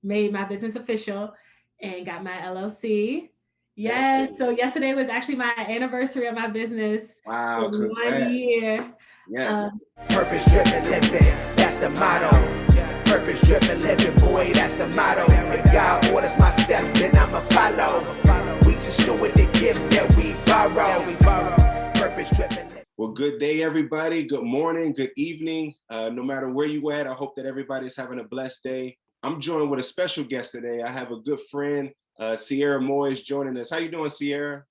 made my business official and got my LLC. Hey, Yes. So yesterday was actually my anniversary of my business. wow, For one congrats. year. Yes. Um, Purpose driven living, that's the motto. Purpose driven living, boy, that's the motto. If God orders my steps, then I'ma follow. We just steward the gifts that we borrow. Purpose driven living. Well, good day, everybody. Good morning, good evening. No matter where you at, I hope that everybody's having a blessed day. I'm joined with a special guest today. I have a good friend, Ciarra Morris, joining us. How you doing, Ciarra?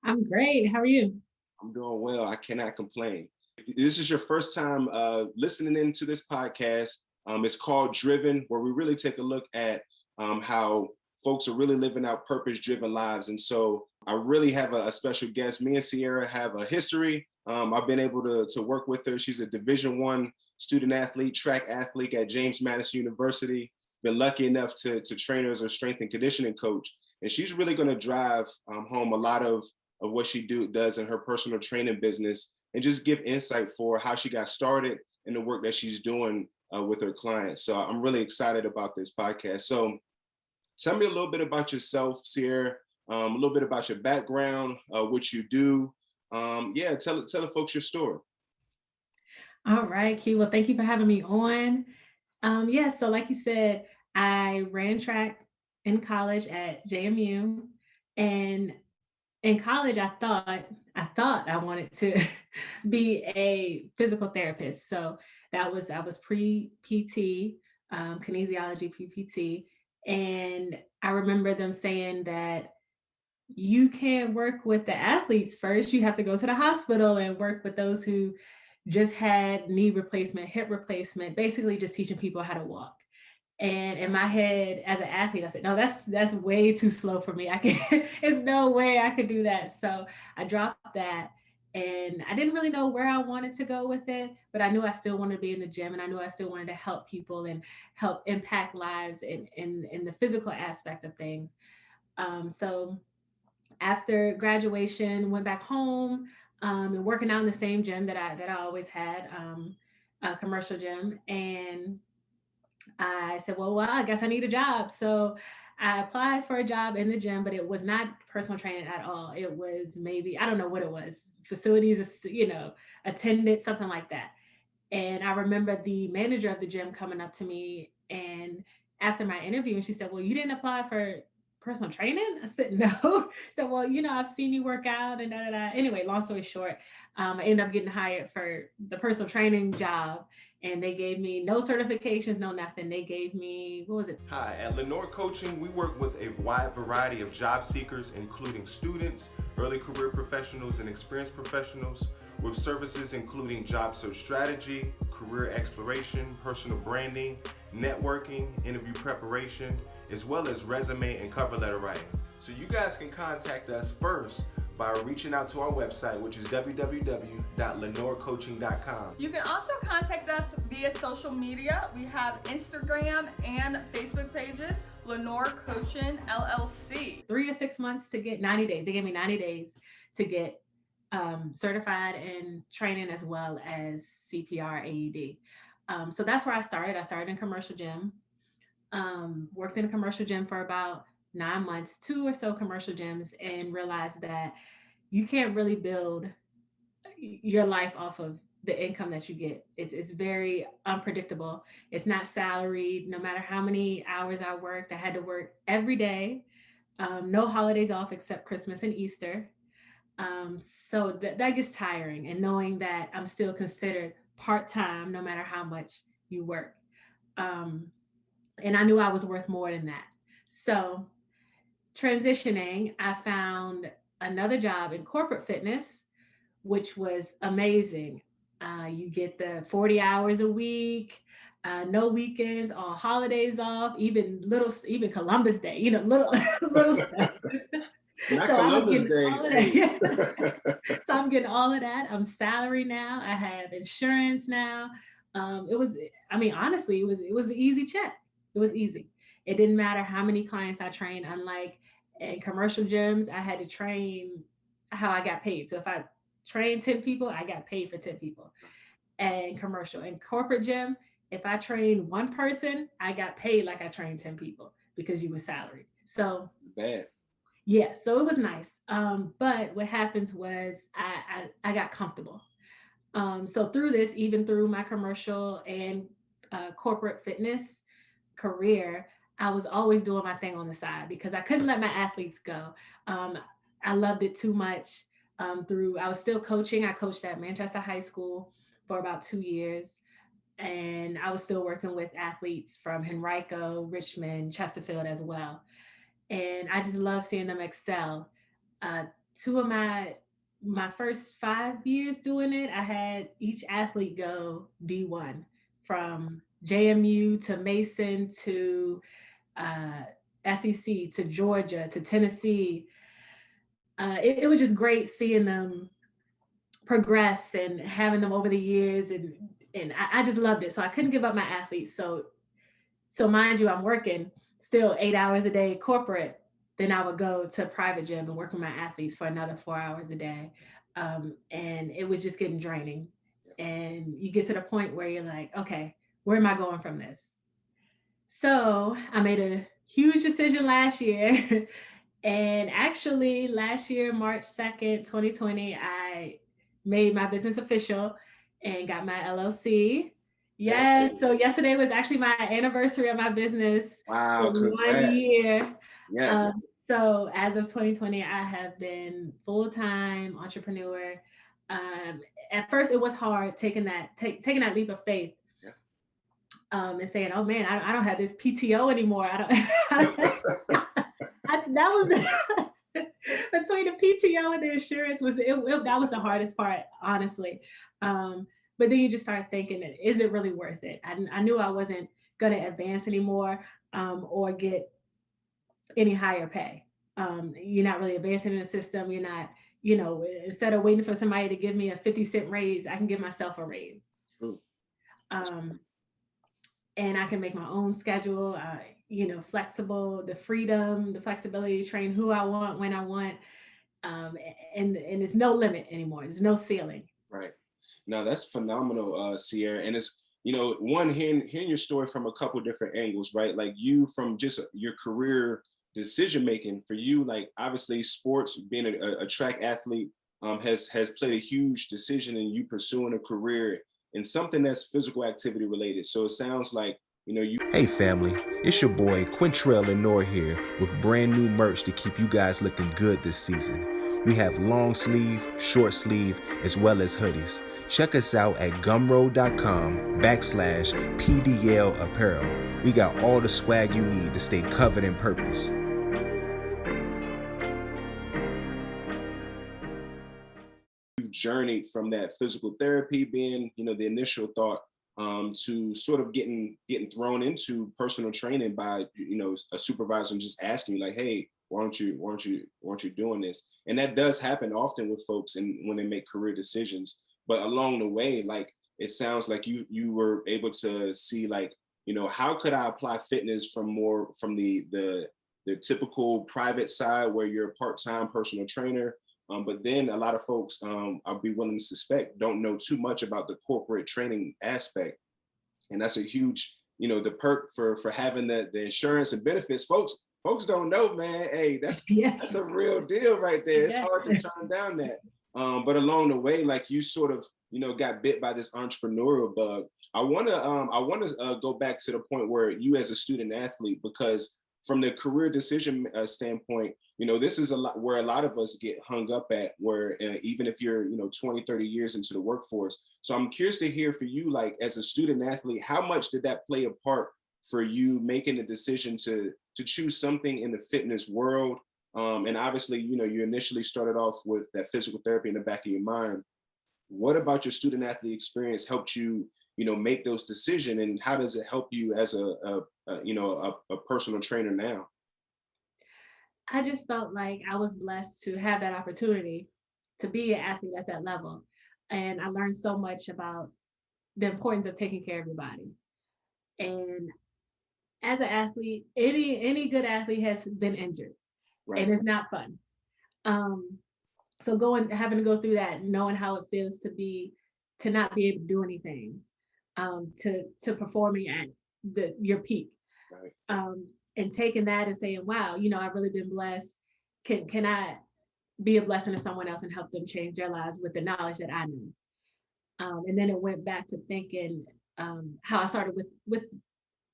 I'm great. How are you? I'm doing well. I cannot complain. If this is your first time listening into this podcast, it's called Driven, where we really take a look at how folks are really living out purpose-driven lives. And so I really have a special guest. Me and Ciarra have a history. I've been able to work with her. She's a Division I student athlete, track athlete at James Madison University. Been lucky enough to train her as a strength and conditioning coach. And she's really going to drive home a lot of what she does in her personal training business and just give insight for how she got started and the work that she's doing with her clients. So I'm really excited about this podcast. So tell me a little bit about yourself, Ciarra, a little bit about your background, what you do. Tell the folks your story. All right, Key. Well, thank you for having me on. So like you said, I ran track in college at JMU, and in college, I thought I wanted to be a physical therapist. So I was pre PT, kinesiology PPT, and I remember them saying that you can't work with the athletes first. You have to go to the hospital and work with those who just had knee replacement, hip replacement, basically just teaching people how to walk. And in my head, as an athlete, I said, no, that's way too slow for me. I can There's no way I could do that. So I dropped that. And I didn't really know where I wanted to go with it, but I knew I still wanted to be in the gym and I knew I still wanted to help people and help impact lives in the physical aspect of things. So after graduation, went back home and working out in the same gym that I always had, a commercial gym. And I said, well, I guess I need a job. So I applied for a job in the gym, but it was not personal training at all. It was maybe, I don't know what it was, facilities, attendant, something like that. And I remember the manager of the gym coming up to me and after my interview, and she said, well, you didn't apply for personal training? I said, no. So, well, I've seen you work out and da da da. Anyway, long story short, I ended up getting hired for the personal training job. And they gave me no certifications, no nothing. They gave me, what was it? Hi, at Lenore Coaching, we work with a wide variety of job seekers, including students, early career professionals, and experienced professionals, with services including job search strategy, career exploration, personal branding, networking, interview preparation, as well as resume and cover letter writing. So you guys can contact us first by reaching out to our website, which is www.lenorecoaching.com. You can also contact us via social media. We have Instagram and Facebook pages, Lenore Coaching LLC. 3 or 6 months to get 90 days. They gave me 90 days to get certified in training as well as CPR AED. So that's where I started. I started in commercial gym, worked in a commercial gym for about 9 months, 2 or so commercial gyms, and realized that you can't really build your life off of the income that you get. It's very unpredictable. It's not salaried. No matter how many hours I worked, I had to work every day. No holidays off except Christmas and Easter. So that gets tiring. And knowing that I'm still considered part time, no matter how much you work. Um, and I knew I was worth more than that. So transitioning, I found another job in corporate fitness, which was amazing. You get the 40 hours a week, no weekends, all holidays off, even Columbus Day, little, little stuff. Not So I was Columbus getting Day. all of that. So I'm getting all of that. I'm salary now. I have insurance now. Honestly, it was an easy check. It was easy. It didn't matter how many clients I trained. Unlike in commercial gyms, I had to train how I got paid. So if I trained 10 people, I got paid for 10 people. And commercial and corporate gym, if I trained one person, I got paid like I trained 10 people because you were salaried. So Bad. yeah, so it was nice. But what happens was I got comfortable. So through this, even through my commercial and corporate fitness career, I was always doing my thing on the side because I couldn't let my athletes go. Um, I loved it too much. I was still coaching. I coached at Manchester High School for about 2 years, and I was still working with athletes from Henrico, Richmond, Chesterfield as well. And I just love seeing them excel. Uh, Two of my first 5 years doing it, I had each athlete go D1 from JMU to Mason to uh, SEC to Georgia to Tennessee. It was just great seeing them progress and having them over the years, and I just loved it. So I couldn't give up my athletes. So mind you, I'm working still 8 hours a day corporate. Then I would go to private gym and work with my athletes for another 4 hours a day. And it was just getting draining. And you get to the point where you're like, okay, where am I going from this? So I made a huge decision last year. And actually, last year, March 2nd, 2020, I made my business official and got my LLC. Yes. So yesterday was actually my anniversary of my business Wow, for 1 year. Yes. So as of 2020, I have been full-time entrepreneur. At first, it was hard taking that leap of faith, Yeah. and saying, "Oh man, I don't have this PTO anymore. I don't." That was between the PTO and the insurance that was the hardest part, honestly. But then you just start thinking, is it really worth it? I knew I wasn't going to advance anymore, or get any higher pay. You're not really advancing in the system. You're not, instead of waiting for somebody to give me a 50-cent raise, I can give myself a raise. True. Um, and I can make my own schedule, flexible, the freedom, the flexibility to train who I want, when I want. And it's no limit anymore. There's no ceiling. Right. No, that's phenomenal, Ciarra. And it's, one, hearing your story from a couple different angles, right? Like you from just your career decision making, for you, like obviously sports, being a track athlete, has played a huge decision in you pursuing a career in something that's physical activity related. So it sounds like, you. Hey family, it's your boy Quintrell Lenore here with brand new merch to keep you guys looking good this season. We have long sleeve, short sleeve, as well as hoodies. Check us out at gumroad.com/PDL apparel. We got all the swag you need to stay covered in purpose. You journeyed from that physical therapy being, the initial thought, to sort of getting thrown into personal training by, a supervisor and just asking you like, hey, why aren't you doing this? And that does happen often with folks and when they make career decisions. But along the way, like it sounds like you were able to see like, how could I apply fitness from the typical private side where you're a part-time personal trainer. But then a lot of folks, I'll be willing to suspect, don't know too much about the corporate training aspect. And that's a huge, the perk for having the insurance and benefits. Folks don't know, man. Hey, that's a real deal right there. It's hard to turn down that. But along the way, like you sort of, got bit by this entrepreneurial bug. I want to go back to the point where you as a student athlete, because from the career decision standpoint, this is a lot where a lot of us get hung up at, where even if you're, 20, 30 years into the workforce. So I'm curious to hear for you, like as a student athlete, how much did that play a part for you making the decision to choose something in the fitness world? And obviously, you initially started off with that physical therapy in the back of your mind. What about your student athlete experience helped you, make those decisions, and how does it help you as a personal trainer now? I just felt like I was blessed to have that opportunity to be an athlete at that level. And I learned so much about the importance of taking care of your body. And as an athlete, any good athlete has been injured, right? And it's not fun. So having to go through that, knowing how it feels to not be able to do anything, to performing at your peak. Right. And taking that and saying, wow, I've really been blessed. Can I be a blessing to someone else and help them change their lives with the knowledge that I knew? And then it went back to thinking how I started with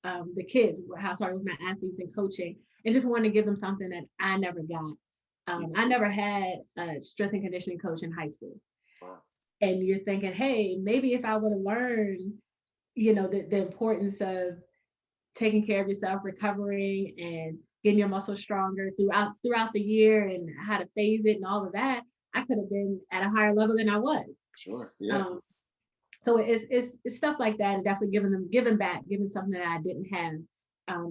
the kids, how I started with my athletes and coaching, and just wanted to give them something that I never got. I never had a strength and conditioning coach in high school. Wow. And you're thinking, hey, maybe if I would have learned, the importance of taking care of yourself, recovering, and getting your muscles stronger throughout the year, and how to phase it and all of that, I could have been at a higher level than I was. Sure. Yeah. So it's stuff like that, and definitely giving back, giving something that I didn't have.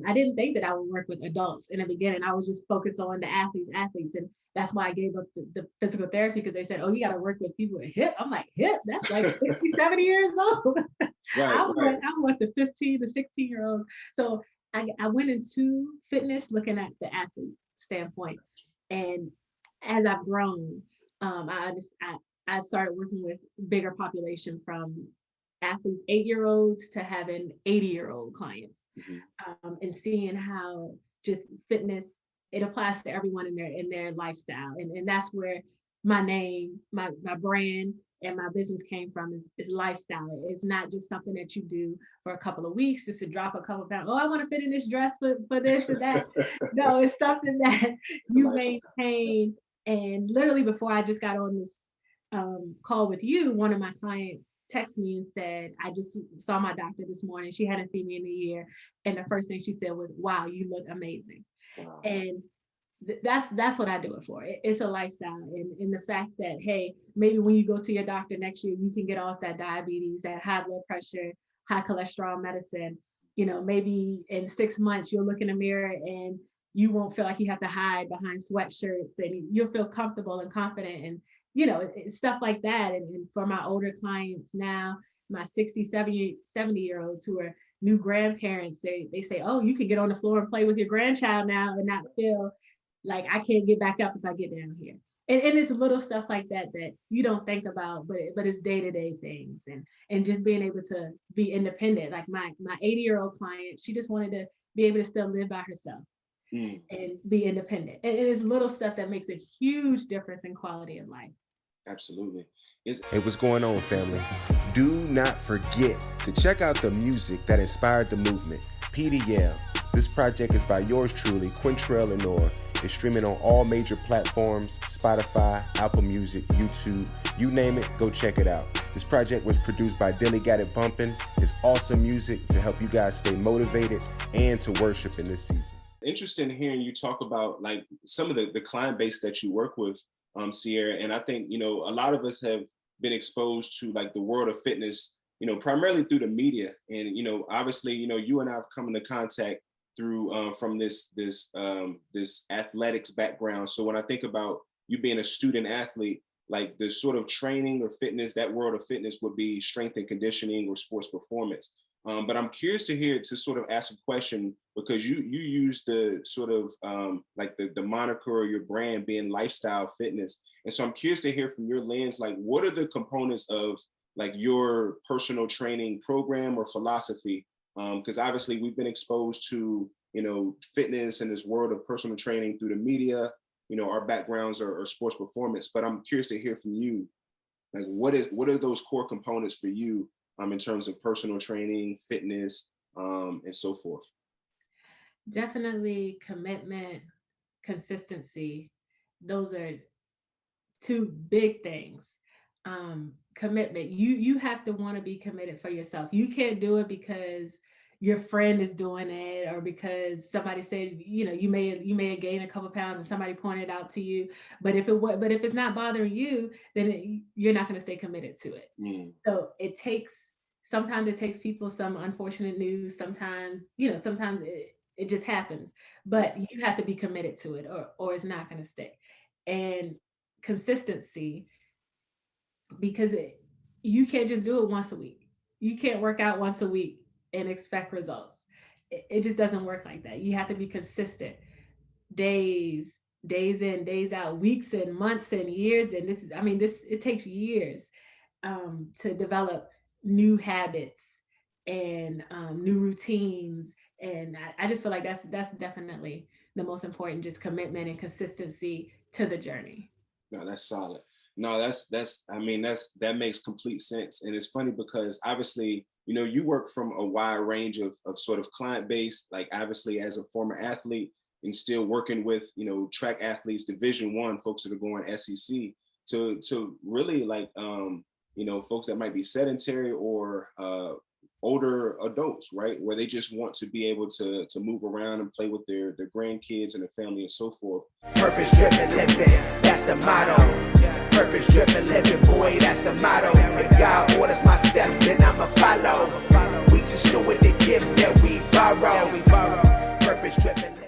I didn't think that I would work with adults in the beginning. I was just focused on the athletes, and that's why I gave up the physical therapy, because they said, "Oh, you got to work with people with hip." I'm like, hip? That's like 60, 70 years old. Right, I right. want the 15 to 16-year-old. So I went into fitness looking at the athlete standpoint, and as I've grown, I started working with bigger population, from athletes 8-year-olds to having 80-year-old clients, and seeing how just fitness, it applies to everyone in their lifestyle, and that's where my name, my brand, and my business came from, is lifestyle. It's not just something that you do for a couple of weeks just to drop a couple of pounds. Oh, I want to fit in this dress for this and that. No, it's something that you maintain. And literally before I just got on this call with you, one of my clients texted me and said, I just saw my doctor this morning. She hadn't seen me in a year. And the first thing she said was, wow, you look amazing. Wow. And that's what I do it for. It's a lifestyle. And the fact that, hey, maybe when you go to your doctor next year, you can get off that diabetes, that high blood pressure, high cholesterol medicine. Maybe in 6 months, you'll look in the mirror and you won't feel like you have to hide behind sweatshirts, and you'll feel comfortable and confident, and stuff like that. And for my older clients now, my 60, 70-year-olds who are new grandparents, they say, oh, you can get on the floor and play with your grandchild now and not feel like I can't get back up if I get down here. And it's little stuff like that you don't think about, but it's day-to-day things, and just being able to be independent. Like my 80-year-old client, she just wanted to be able to still live by herself and be independent. And it is little stuff that makes a huge difference in quality of life. Absolutely. Hey, what's going on, family? Do not forget to check out the music that inspired the movement, PDL. This project is by yours truly, Ciarra Morris. It's streaming on all major platforms, Spotify, Apple Music, YouTube, you name it, go check it out. This project was produced by Dilly Got It Bumpin'. It's awesome music to help you guys stay motivated and to worship in this season. Interesting hearing you talk about like some of the client base that you work with, Ciarra. And I think, a lot of us have been exposed to like the world of fitness, primarily through the media. And, obviously, you and I have come into contact through from this athletics background. So when I think about you being a student athlete, like the sort of training or fitness, that world of fitness would be strength and conditioning or sports performance. But I'm curious to sort of ask a question, because you use the sort of like the moniker or your brand being lifestyle fitness. And so I'm curious to hear from your lens, like what are the components of like your personal training program or philosophy? Because obviously we've been exposed to, fitness and this world of personal training through the media. Our backgrounds are sports performance, but I'm curious to hear from you, like what are those core components for you in terms of personal training, fitness, and so forth? Definitely commitment, consistency. Those are two big things. Commitment. You have to want to be committed for yourself. You can't do it because your friend is doing it, or because somebody said, you may have gained a couple pounds and somebody pointed out to you. But if it's not bothering you, then you're not going to stay committed to it. So sometimes it takes people some unfortunate news. Sometimes it just happens, but you have to be committed to it, or it's not going to stay. And consistency, because you can't just do it once a week. You can't work out once a week and expect results. It just doesn't work like that. You have to be consistent, days in, days out, weeks and months and years. And it takes years to develop new habits, and new routines. And I just feel like that's definitely the most important, just commitment and consistency to the journey. No, that's solid. No, that's I mean, that makes complete sense. And it's funny because obviously, you know, you work from a wide range of sort of client base, like obviously as a former athlete and still working with, you know, track athletes, Division I folks that are going SEC to really like you know, folks that might be sedentary or older adults, right? Where they just want to be able to move around and play with their grandkids and their family and so forth. Purpose driven living, that's the motto. Purpose driven living, boy, that's the motto. If God orders my steps, then I'ma follow. We just steward the gifts that we borrow. Purpose driven.